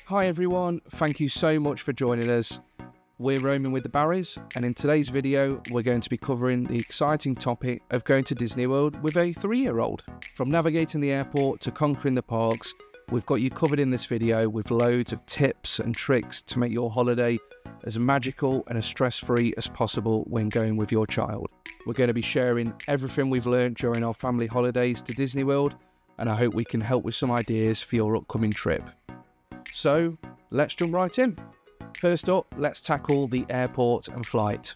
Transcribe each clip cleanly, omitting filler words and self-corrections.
Hi everyone, thank you so much for joining us. We're Roman with the Barrys, and in today's video we're going to be covering the exciting topic of going to Disney World with a 3-year-old. From navigating the airport to conquering the parks, we've got you covered in this video with loads of tips and tricks to make your holiday as magical and as stress-free as possible when going with your child. We're going to be sharing everything we've learned during our family holidays to Disney World, and I hope we can help with some ideas for your upcoming trip. So, let's jump right in. First up, let's tackle the airport and flight.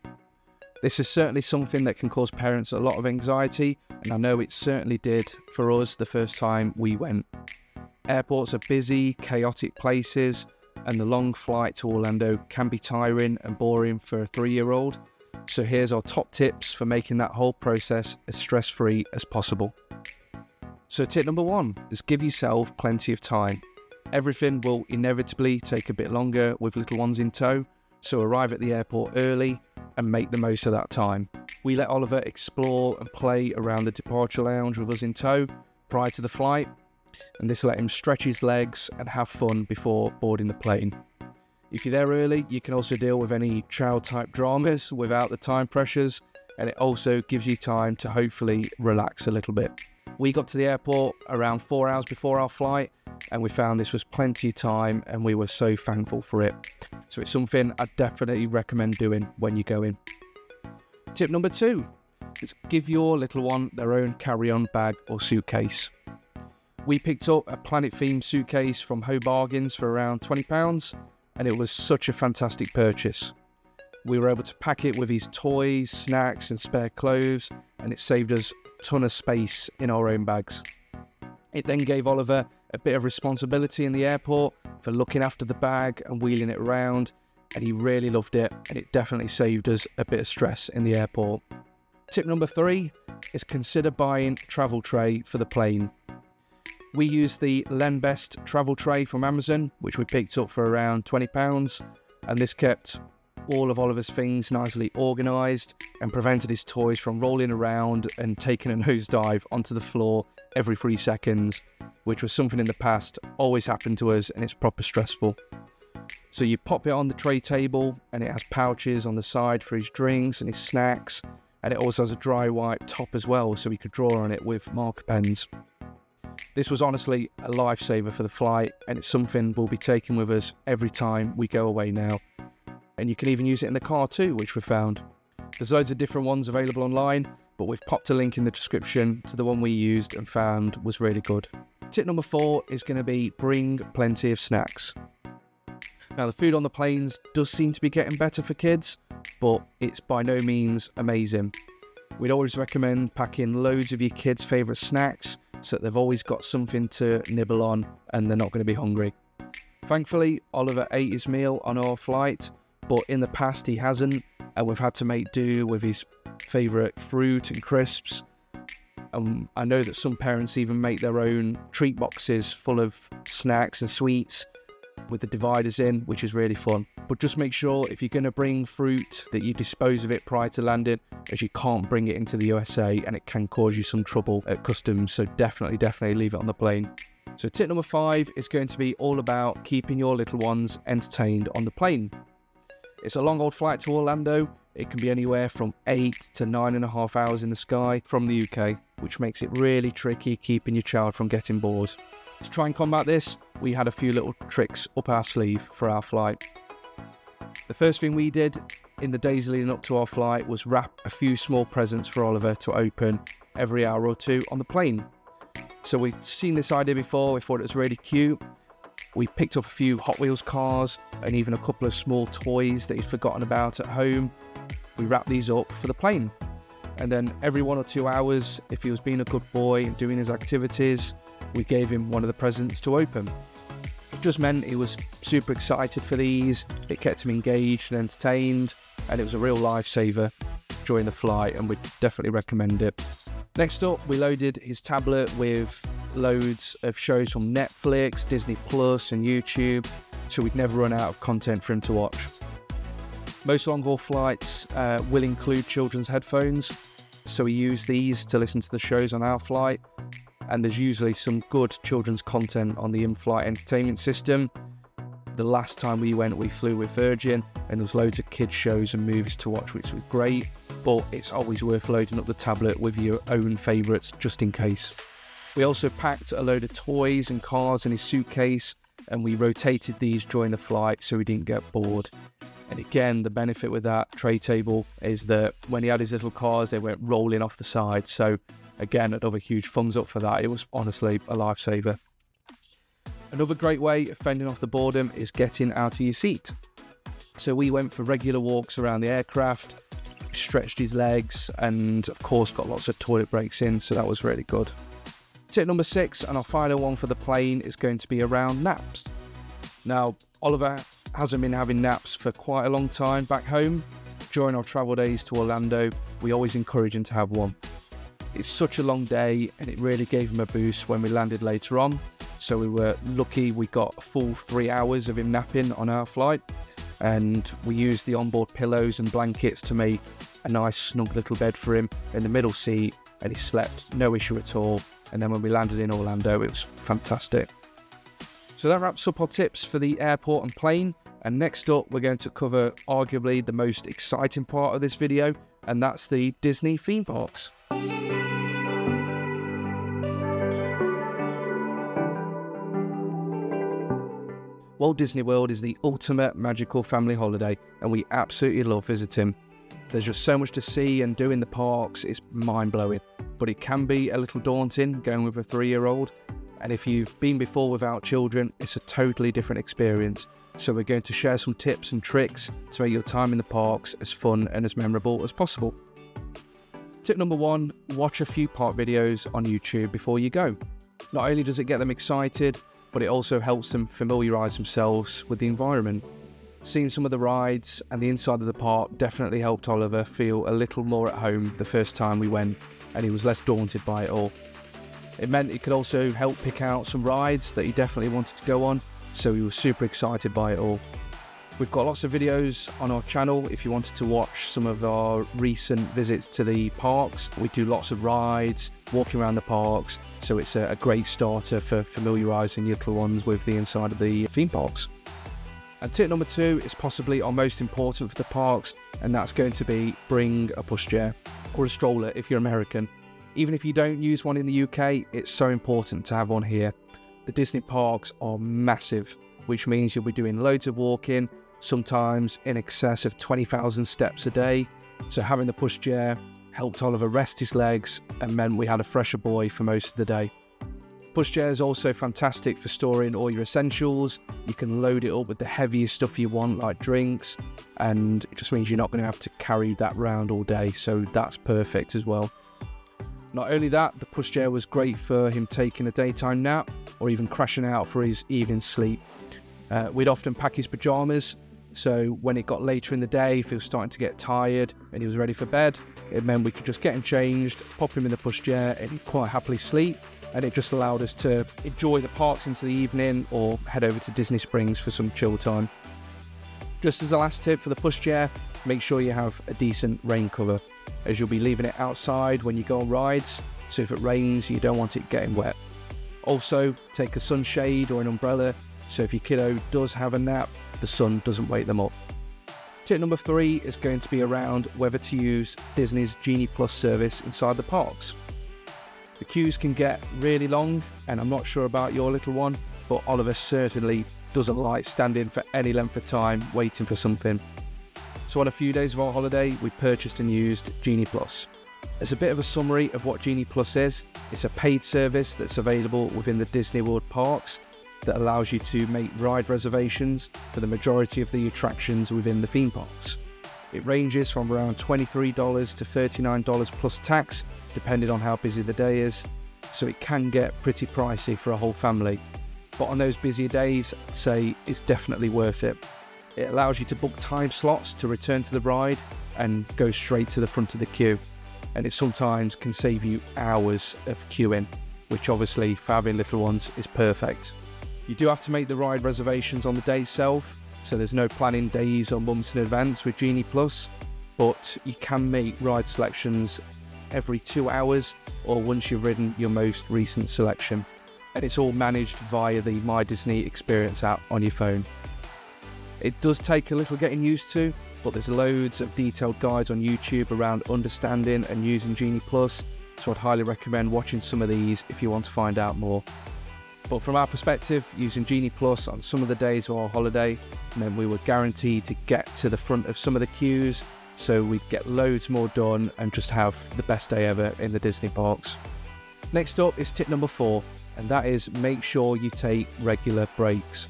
This is certainly something that can cause parents a lot of anxiety, and I know it certainly did for us the first time we went. Airports are busy, chaotic places, and the long flight to Orlando can be tiring and boring for a 3-year-old. So here's our top tips for making that whole process as stress-free as possible. So tip number 1 is give yourself plenty of time. Everything will inevitably take a bit longer with little ones in tow, so arrive at the airport early and make the most of that time. We let Oliver explore and play around the departure lounge with us in tow prior to the flight, and this let him stretch his legs and have fun before boarding the plane. If you're there early, you can also deal with any child-type dramas without the time pressures, and it also gives you time to hopefully relax a little bit. We got to the airport around 4 hours before our flight, and we found this was plenty of time, and we were so thankful for it. So it's something I definitely recommend doing when you go in. Tip number 2 is give your little one their own carry-on bag or suitcase. We picked up a planet-themed suitcase from Ho Bargains for around £20, and it was such a fantastic purchase. We were able to pack it with his toys, snacks and spare clothes, and it saved us a ton of space in our own bags. It then gave Oliver a bit of responsibility in the airport for looking after the bag and wheeling it around, and he really loved it, and it definitely saved us a bit of stress in the airport. Tip number 3 is consider buying a travel tray for the plane. We used the Lenbest travel tray from Amazon, which we picked up for around £20, and this kept all of Oliver's things nicely organised and prevented his toys from rolling around and taking a nosedive onto the floor every 3 seconds, which was something in the past always happened to us, and it's proper stressful. So you pop it on the tray table, and it has pouches on the side for his drinks and his snacks, and it also has a dry wipe top as well, so he could draw on it with marker pens. This was honestly a lifesaver for the flight, and it's something we'll be taking with us every time we go away now. And you can even use it in the car too, which we found. There's loads of different ones available online, but we've popped a link in the description to the one we used and found was really good. Tip number 4 is going to be bring plenty of snacks. Now, the food on the planes does seem to be getting better for kids, but it's by no means amazing. We'd always recommend packing loads of your kids' favourite snacks so that they've always got something to nibble on and they're not going to be hungry. Thankfully, Oliver ate his meal on our flight, but in the past he hasn't, and we've had to make do with his favourite fruit and crisps. I know that some parents even make their own treat boxes full of snacks and sweets with the dividers in, which is really fun. But just make sure if you're going to bring fruit that you dispose of it prior to landing, as you can't bring it into the USA and it can cause you some trouble at customs, so definitely leave it on the plane. So tip number 5 is going to be all about keeping your little ones entertained on the plane. It's a long old flight to Orlando. It can be anywhere from 8 to 9.5 hours in the sky from the UK, which makes it really tricky keeping your child from getting bored. To try and combat this, we had a few little tricks up our sleeve for our flight. The first thing we did in the days leading up to our flight was wrap a few small presents for Oliver to open every hour or two on the plane. So we'd seen this idea before, we thought it was really cute. We picked up a few Hot Wheels cars and even a couple of small toys that he'd forgotten about at home. We wrapped these up for the plane. And then every 1 or 2 hours, if he was being a good boy and doing his activities, we gave him one of the presents to open. It just meant he was super excited for these, it kept him engaged and entertained, and it was a real lifesaver during the flight, and we'd definitely recommend it. Next up, we loaded his tablet with loads of shows from Netflix, Disney Plus and YouTube, so we'd never run out of content for him to watch. Most long-haul flights will include children's headphones, so we use these to listen to the shows on our flight, and there's usually some good children's content on the in-flight entertainment system. The last time we went, we flew with Virgin, and there was loads of kids shows and movies to watch, which was great, but it's always worth loading up the tablet with your own favourites just in case. We also packed a load of toys and cars in his suitcase, and we rotated these during the flight so we didn't get bored. And again, the benefit with that tray table is that when he had his little cars, they went rolling off the side. So again, another huge thumbs up for that. It was honestly a lifesaver. Another great way of fending off the boredom is getting out of your seat. So we went for regular walks around the aircraft, stretched his legs, and of course got lots of toilet breaks in, so that was really good. Tip number 6, and our final one for the plane, is going to be around naps. Now, Oliver hasn't been having naps for quite a long time back home. During our travel days to Orlando, we always encourage him to have one. It's such a long day, and it really gave him a boost when we landed later on. So we were lucky we got a full 3 hours of him napping on our flight, and we used the onboard pillows and blankets to make a nice snug little bed for him in the middle seat, and he slept no issue at all. And then when we landed in Orlando, it was fantastic. So that wraps up our tips for the airport and plane, and next up we're going to cover arguably the most exciting part of this video, and that's the Disney theme parks. Walt Disney World is the ultimate magical family holiday, and we absolutely love visiting. There's just so much to see and do in the parks, it's mind-blowing, but it can be a little daunting going with a 3-year-old, and if you've been before without children, it's a totally different experience. So we're going to share some tips and tricks to make your time in the parks as fun and as memorable as possible. Tip number 1, watch a few park videos on YouTube before you go. Not only does it get them excited, but it also helps them familiarise themselves with the environment. Seeing some of the rides and the inside of the park definitely helped Oliver feel a little more at home the first time we went, and he was less daunted by it all. It meant it could also help pick out some rides that he definitely wanted to go on, so he was super excited by it all. We've got lots of videos on our channel if you wanted to watch some of our recent visits to the parks. We do lots of rides, walking around the parks, so it's a great starter for familiarising your little ones with the inside of the theme parks. And tip number 2 is possibly our most important for the parks, and that's going to be bring a pushchair or a stroller if you're American. Even if you don't use one in the UK, it's so important to have one here. The Disney parks are massive, which means you'll be doing loads of walking, sometimes in excess of 20,000 steps a day. So having the pushchair helped Oliver rest his legs and meant we had a fresher boy for most of the day. Pushchair is also fantastic for storing all your essentials. You can load it up with the heaviest stuff you want, like drinks, and it just means you're not going to have to carry that around all day, so that's perfect as well. Not only that, the pushchair was great for him taking a daytime nap or even crashing out for his evening sleep. We'd often pack his pyjamas, so when it got later in the day, if he was starting to get tired and he was ready for bed, it meant we could just get him changed, pop him in the pushchair, and he'd quite happily sleep. And it just allowed us to enjoy the parks into the evening or head over to Disney Springs for some chill time. Just as a last tip for the pushchair, make sure you have a decent rain cover, as you'll be leaving it outside when you go on rides, so if it rains you don't want it getting wet. Also, take a sunshade or an umbrella, so if your kiddo does have a nap, the sun doesn't wake them up. Tip number 3 is going to be around whether to use Disney's Genie Plus service inside the parks. The queues can get really long, and I'm not sure about your little one, but Oliver certainly doesn't like standing for any length of time waiting for something. So on a few days of our holiday, we purchased and used Genie Plus. As a bit of a summary of what Genie Plus is, it's a paid service that's available within the Disney World parks that allows you to make ride reservations for the majority of the attractions within the theme parks. It ranges from around $23 to $39 plus tax, depending on how busy the day is, so it can get pretty pricey for a whole family. But on those busier days, I'd say it's definitely worth it. It allows you to book time slots to return to the ride and go straight to the front of the queue, and it sometimes can save you hours of queuing, which obviously for having little ones is perfect. You do have to make the ride reservations on the day itself, so there's no planning days or months in advance with Genie Plus, but you can make ride selections every 2 hours or once you've ridden your most recent selection, and it's all managed via the My Disney Experience app on your phone. It does take a little getting used to, but there's loads of detailed guides on YouTube around understanding and using Genie Plus, so I'd highly recommend watching some of these if you want to find out more. But from our perspective, using Genie Plus on some of the days of our holiday meant we were guaranteed to get to the front of some of the queues, so we'd get loads more done and just have the best day ever in the Disney parks. Next up is tip number 4, and that is make sure you take regular breaks.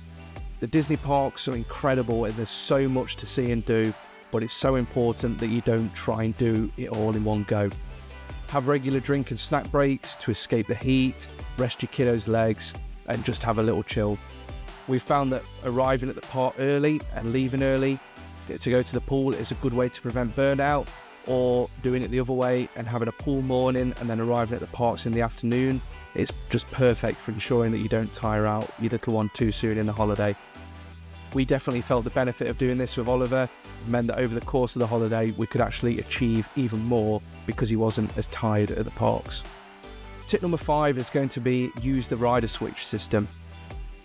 The Disney parks are incredible and there's so much to see and do, but it's so important that you don't try and do it all in one go. Have regular drink and snack breaks to escape the heat, rest your kiddos' legs, and just have a little chill. We've found that arriving at the park early and leaving early to go to the pool is a good way to prevent burnout, or doing it the other way and having a pool morning and then arriving at the parks in the afternoon. It's just perfect for ensuring that you don't tire out your little one too soon in the holiday. We definitely felt the benefit of doing this with Oliver. It meant that over the course of the holiday we could actually achieve even more because he wasn't as tired at the parks. Tip number 5 is going to be use the Rider Switch system.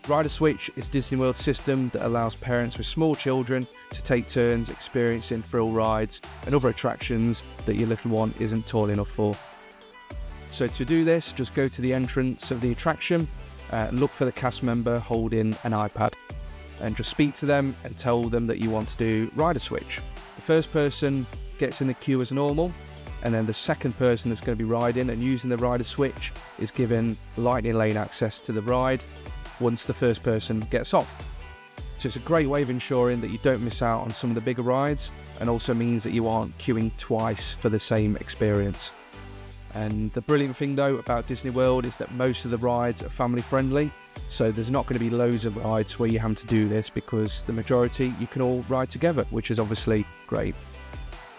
Rider Switch is Disney World's system that allows parents with small children to take turns experiencing thrill rides and other attractions that your little one isn't tall enough for. So to do this, just go to the entrance of the attraction, look for the cast member holding an iPad, and just speak to them and tell them that you want to do Rider Switch. The first person gets in the queue as normal, and then the second person that's going to be riding and using the Rider Switch is given lightning lane access to the ride once the first person gets off. So it's a great way of ensuring that you don't miss out on some of the bigger rides, and also means that you aren't queuing twice for the same experience. And the brilliant thing though about Disney World is that most of the rides are family friendly, so there's not going to be loads of rides where you have to do this, because the majority you can all ride together, which is obviously great.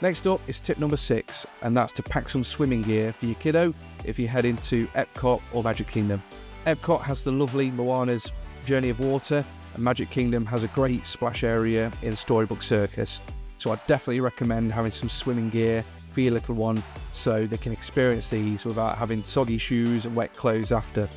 Next up is tip number 6, and that's to pack some swimming gear for your kiddo if you head into Epcot or Magic Kingdom. Epcot has the lovely Moana's Journey of Water, and Magic Kingdom has a great splash area in Storybook Circus. So I'd definitely recommend having some swimming gear for your little one so they can experience these without having soggy shoes and wet clothes after.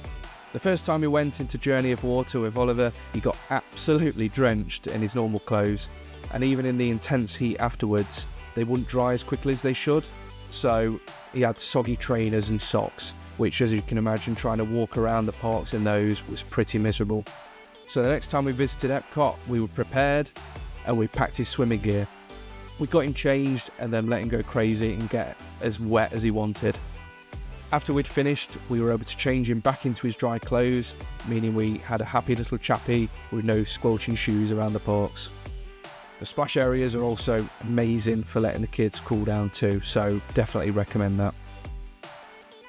The first time we went into Journey of Water with Oliver, he got absolutely drenched in his normal clothes, and even in the intense heat afterwards, they wouldn't dry as quickly as they should, so he had soggy trainers and socks, which, as you can imagine, trying to walk around the parks in those was pretty miserable. So the next time we visited Epcot, we were prepared and we packed his swimming gear. We got him changed and then let him go crazy and get as wet as he wanted. After we'd finished, we were able to change him back into his dry clothes, meaning we had a happy little chappy with no squelching shoes around the parks. The splash areas are also amazing for letting the kids cool down too, so definitely recommend that.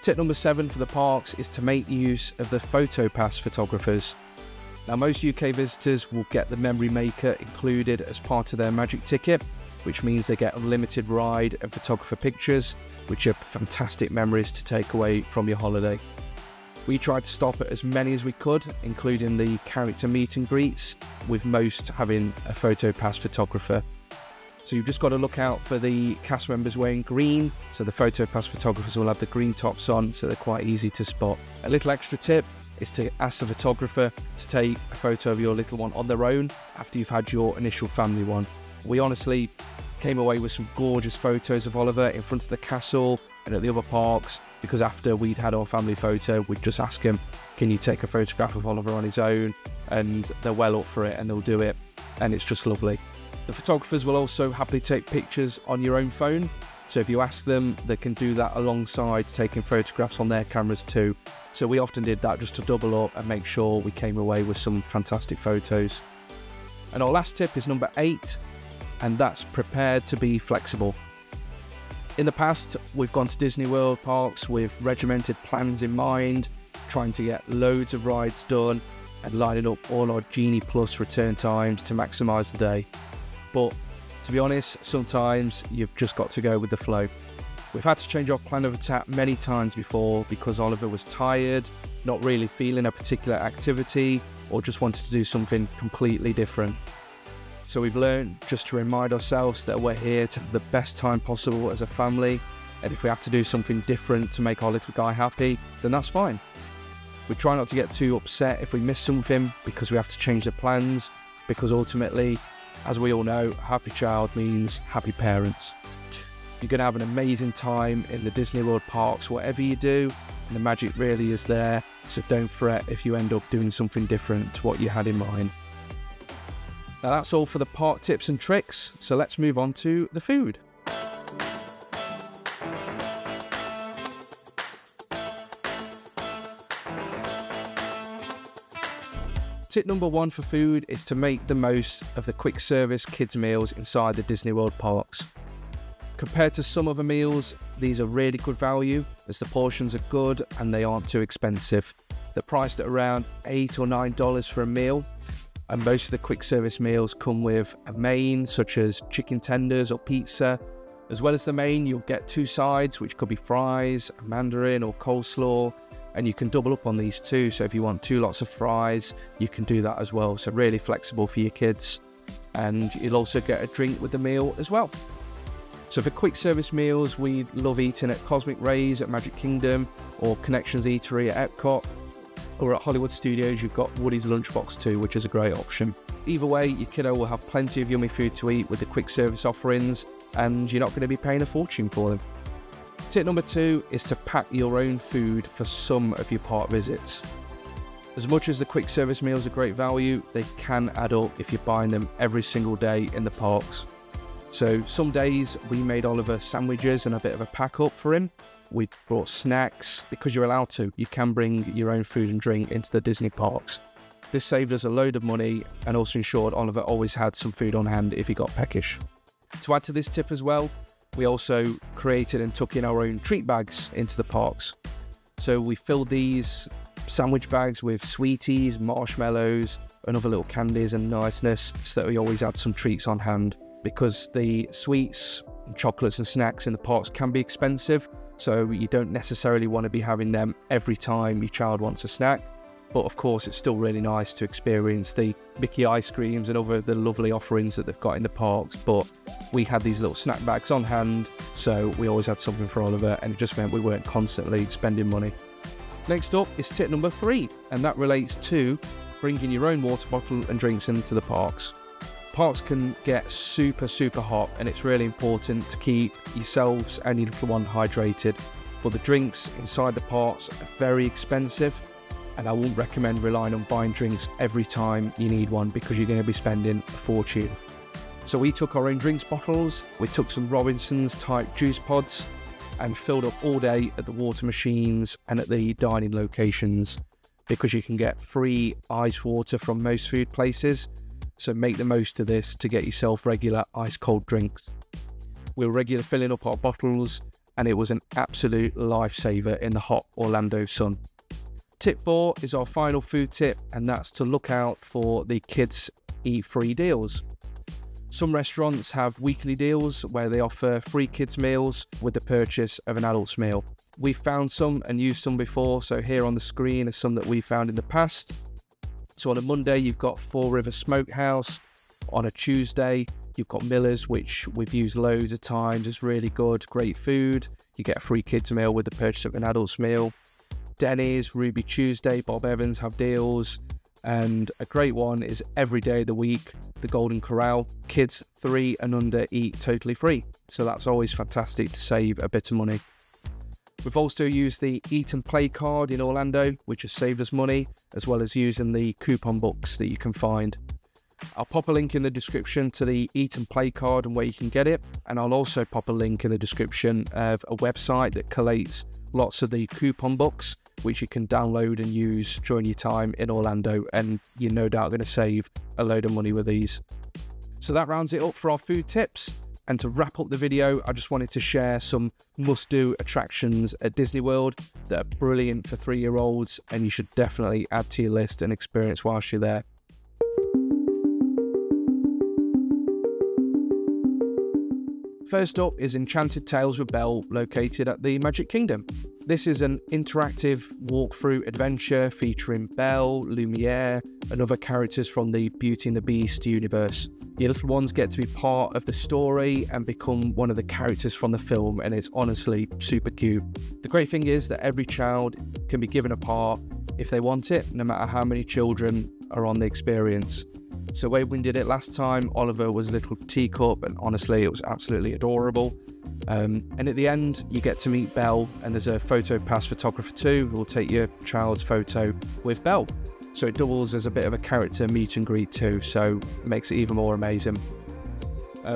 Tip number 7 for the parks is to make use of the PhotoPass photographers. Now, most UK visitors will get the Memory Maker included as part of their Magic ticket, which means they get unlimited ride and photographer pictures, which are fantastic memories to take away from your holiday. We tried to stop at as many as we could, including the character meet and greets, with most having a PhotoPass photographer. So you've just got to look out for the cast members wearing green, so the PhotoPass photographers will have the green tops on, so they're quite easy to spot. A little extra tip is to ask the photographer to take a photo of your little one on their own after you've had your initial family one. We honestly came away with some gorgeous photos of Oliver in front of the castle and at the other parks, because after we'd had our family photo, we'd just ask him, can you take a photograph of Oliver on his own? And they're well up for it and they'll do it, and it's just lovely. The photographers will also happily take pictures on your own phone, so if you ask them, they can do that alongside taking photographs on their cameras too. So we often did that just to double up and make sure we came away with some fantastic photos. And our last tip is number 8, and that's prepared to be flexible. In the past, we've gone to Disney World parks with regimented plans in mind, trying to get loads of rides done and lining up all our Genie Plus return times to maximise the day. But to be honest, sometimes you've just got to go with the flow. We've had to change our plan of attack many times before because Oliver was tired, not really feeling a particular activity, or just wanted to do something completely different. So we've learned just to remind ourselves that we're here to have the best time possible as a family, and if we have to do something different to make our little guy happy, then that's fine. We try not to get too upset if we miss something because we have to change the plans, because ultimately As we all know, happy child means happy parents. You're going to have an amazing time in the Disney World parks, whatever you do, and the magic really is there, so don't fret if you end up doing something different to what you had in mind. Now that's all for the park tips and tricks, so let's move on to the food. Tip number 1 for food is to make the most of the quick service kids meals inside the Disney World parks. Compared to some other meals, these are really good value as the portions are good and they aren't too expensive. They're priced at around $8 or $9 for a meal, and most of the quick service meals come with a main such as chicken tenders or pizza. As well as the main, you'll get 2 sides, which could be fries, a mandarin or coleslaw, and you can double up on these too. So if you want 2 lots of fries, you can do that as well. So really flexible for your kids, and you'll also get a drink with the meal as well. So for quick service meals, we love eating at Cosmic Rays at Magic Kingdom, or Connections Eatery at Epcot, or at Hollywood Studios you've got Woody's Lunchbox too, which is a great option. Either way, your kiddo will have plenty of yummy food to eat with the quick service offerings, and you're not going to be paying a fortune for them. Tip number 2 is to pack your own food for some of your park visits. As much as the quick service meals are great value, they can add up if you're buying them every single day in the parks. So some days we made Oliver sandwiches and a bit of a pack up for him. We brought snacks because you're allowed to. You can bring your own food and drink into the Disney parks. This saved us a load of money and also ensured Oliver always had some food on hand if he got peckish. To add to this tip as well, we also created and took in our own treat bags into the parks. So we filled these sandwich bags with sweeties, marshmallows, and other little candies and niceness, so that we always had some treats on hand. Because the sweets, chocolates and snacks in the parks can be expensive, so you don't necessarily want to be having them every time your child wants a snack. But of course, it's still really nice to experience the Mickey ice creams and other the lovely offerings that they've got in the parks. But we had these little snack bags on hand, so we always had something for Oliver, and it just meant we weren't constantly spending money. Next up is tip number 3, and that relates to bringing your own water bottle and drinks into the parks. Parks can get super hot, and it's really important to keep yourselves and your little one hydrated. But the drinks inside the parks are very expensive, and I wouldn't recommend relying on buying drinks every time you need one, because you're going to be spending a fortune. So we took our own drinks bottles, we took some Robinsons type juice pods and filled up all day at the water machines and at the dining locations, because you can get free ice water from most food places. So make the most of this to get yourself regular ice cold drinks. We were regular filling up our bottles, and it was an absolute lifesaver in the hot Orlando sun. Tip 4 is our final food tip, and that's to look out for the kids eat free deals. Some restaurants have weekly deals where they offer free kids meals with the purchase of an adult's meal. We've found some and used some before, so here on the screen are some that we found in the past. So on a Monday, you've got Four River Smokehouse. On a Tuesday, you've got Miller's, which we've used loads of times. It's really good, great food. You get a free kids meal with the purchase of an adult's meal. Denny's, Ruby Tuesday, Bob Evans have deals. And a great one is every day of the week, the Golden Corral. Kids 3 and under eat totally free. So that's always fantastic to save a bit of money. We've also used the Eat and Play card in Orlando, which has saved us money, as well as using the coupon books that you can find. I'll pop a link in the description to the Eat and Play card and where you can get it, and I'll also pop a link in the description of a website that collates lots of the coupon books, which you can download and use during your time in Orlando, and you're no doubt going to save a load of money with these. So that rounds it up for our food tips. And to wrap up the video, I just wanted to share some must-do attractions at Disney World that are brilliant for 3-year-olds, and you should definitely add to your list and experience whilst you're there. First up is Enchanted Tales with Belle, located at the Magic Kingdom. This is an interactive walkthrough adventure featuring Belle, Lumiere, and other characters from the Beauty and the Beast universe. Your little ones get to be part of the story and become one of the characters from the film, and it's honestly super cute. The great thing is that every child can be given a part if they want it, no matter how many children are on the experience. So when we did it last time, Oliver was a little teacup, and honestly, it was absolutely adorable. And at the end, you get to meet Belle, and there's a photo pass photographer too, who will take your child's photo with Belle. So it doubles as a bit of a character meet and greet too, so it makes it even more amazing.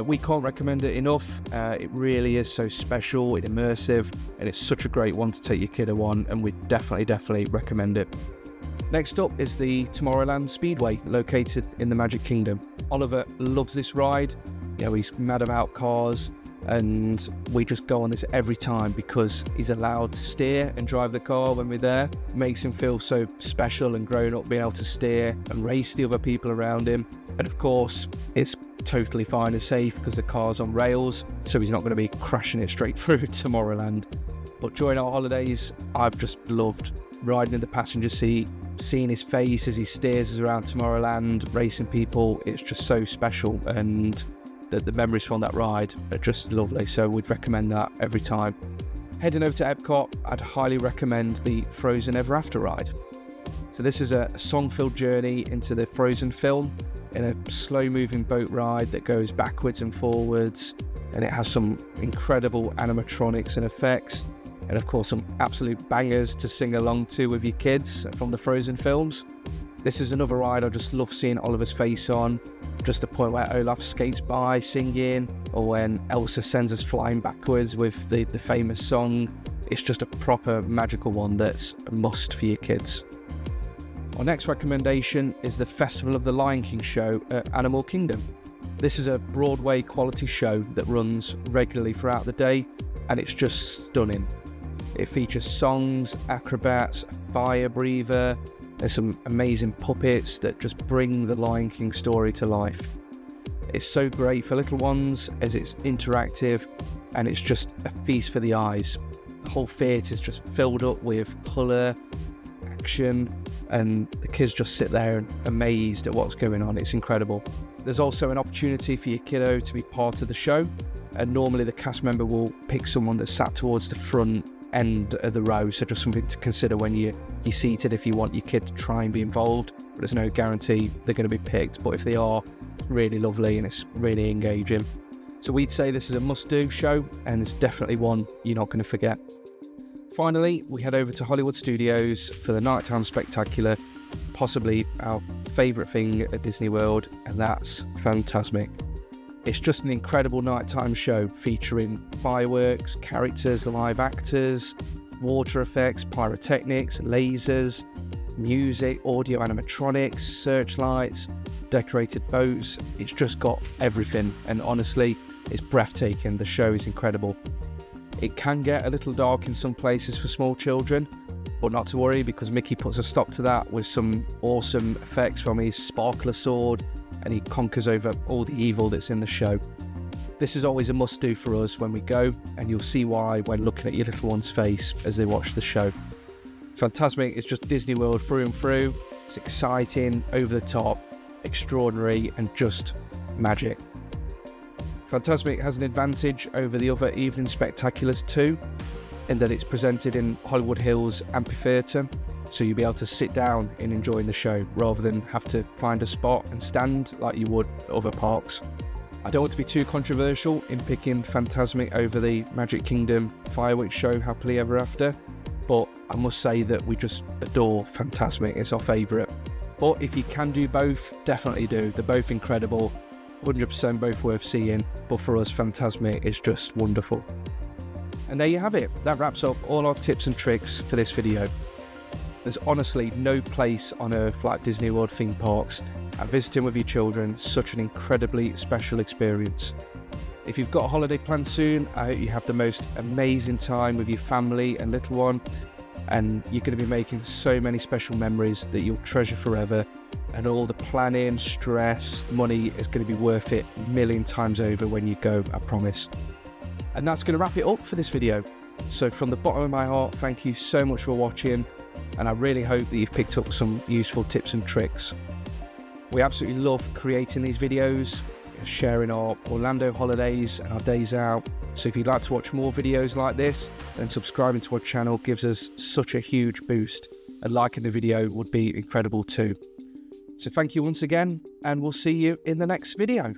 We can't recommend it enough. It really is so special and immersive, and it's such a great one to take your kiddo on, and we definitely recommend it. Next up is the Tomorrowland Speedway, located in the Magic Kingdom. Oliver loves this ride. You know, he's mad about cars, and we just go on this every time because he's allowed to steer and drive the car when we're there. It makes him feel so special and grown up, being able to steer and race the other people around him. And of course, it's totally fine and safe because the car's on rails, so he's not going to be crashing it straight through Tomorrowland. But during our holidays, I've just loved riding in the passenger seat, seeing his face as he steers us around Tomorrowland, racing people. It's just so special, and the memories from that ride are just lovely, so we'd recommend that every time. Heading over to Epcot, I'd highly recommend the Frozen Ever After ride. So this is a song-filled journey into the Frozen film in a slow-moving boat ride that goes backwards and forwards, and it has some incredible animatronics and effects, and of course some absolute bangers to sing along to with your kids from the Frozen films. This is another ride I just love seeing Oliver's face on, just the point where Olaf skates by singing, or when Elsa sends us flying backwards with the famous song. It's just a proper magical one that's a must for your kids. Our next recommendation is the Festival of the Lion King show at Animal Kingdom. This is a Broadway quality show that runs regularly throughout the day, and it's just stunning. It features songs, acrobats, a fire breather. There's some amazing puppets that just bring the Lion King story to life. It's so great for little ones as it's interactive, and it's just a feast for the eyes. The whole theatre is just filled up with colour, action, and the kids just sit there and amazed at what's going on. It's incredible. There's also an opportunity for your kiddo to be part of the show, and normally the cast member will pick someone that's sat towards the front end of the row, so just something to consider when you're seated if you want your kid to try and be involved. But there's no guarantee they're going to be picked, but if they are, it's really lovely and it's really engaging. So we'd say this is a must-do show, and it's definitely one you're not going to forget. Finally, we head over to Hollywood Studios for the Nighttime Spectacular, possibly our favourite thing at Disney World, and that's Fantasmic. It's just an incredible nighttime show featuring fireworks, characters, live actors, water effects, pyrotechnics, lasers, music, audio animatronics, searchlights, decorated boats. It's just got everything, and honestly, it's breathtaking. The show is incredible. It can get a little dark in some places for small children, but not to worry, because Mickey puts a stop to that with some awesome effects from his sparkler sword, and he conquers over all the evil that's in the show. This is always a must-do for us when we go, and you'll see why when looking at your little one's face as they watch the show. Fantasmic is just Disney World through and through. It's exciting, over the top, extraordinary, and just magic. Fantasmic has an advantage over the other evening spectaculars too, in that it's presented in Hollywood Hills Amphitheatre, so you'll be able to sit down and enjoy the show rather than have to find a spot and stand like you would at other parks. I don't want to be too controversial in picking Fantasmic over the Magic Kingdom fireworks show Happily Ever After, but I must say that we just adore Fantasmic. It's our favourite. But if you can do both, definitely do. They're both incredible, 100% both worth seeing, but for us, Fantasmic is just wonderful. And there you have it. That wraps up all our tips and tricks for this video. There's honestly no place on earth like Disney World theme parks, and visiting with your children is such an incredibly special experience. If you've got a holiday planned soon, I hope you have the most amazing time with your family and little one, and you're going to be making so many special memories that you'll treasure forever, and all the planning, stress, money is going to be worth it a million times over when you go, I promise. And that's going to wrap it up for this video. So from the bottom of my heart, thank you so much for watching, and I really hope that you've picked up some useful tips and tricks. We absolutely love creating these videos, sharing our Orlando holidays and our days out. So if you'd like to watch more videos like this, then subscribing to our channel gives us such a huge boost, and liking the video would be incredible too. So thank you once again, and we'll see you in the next video.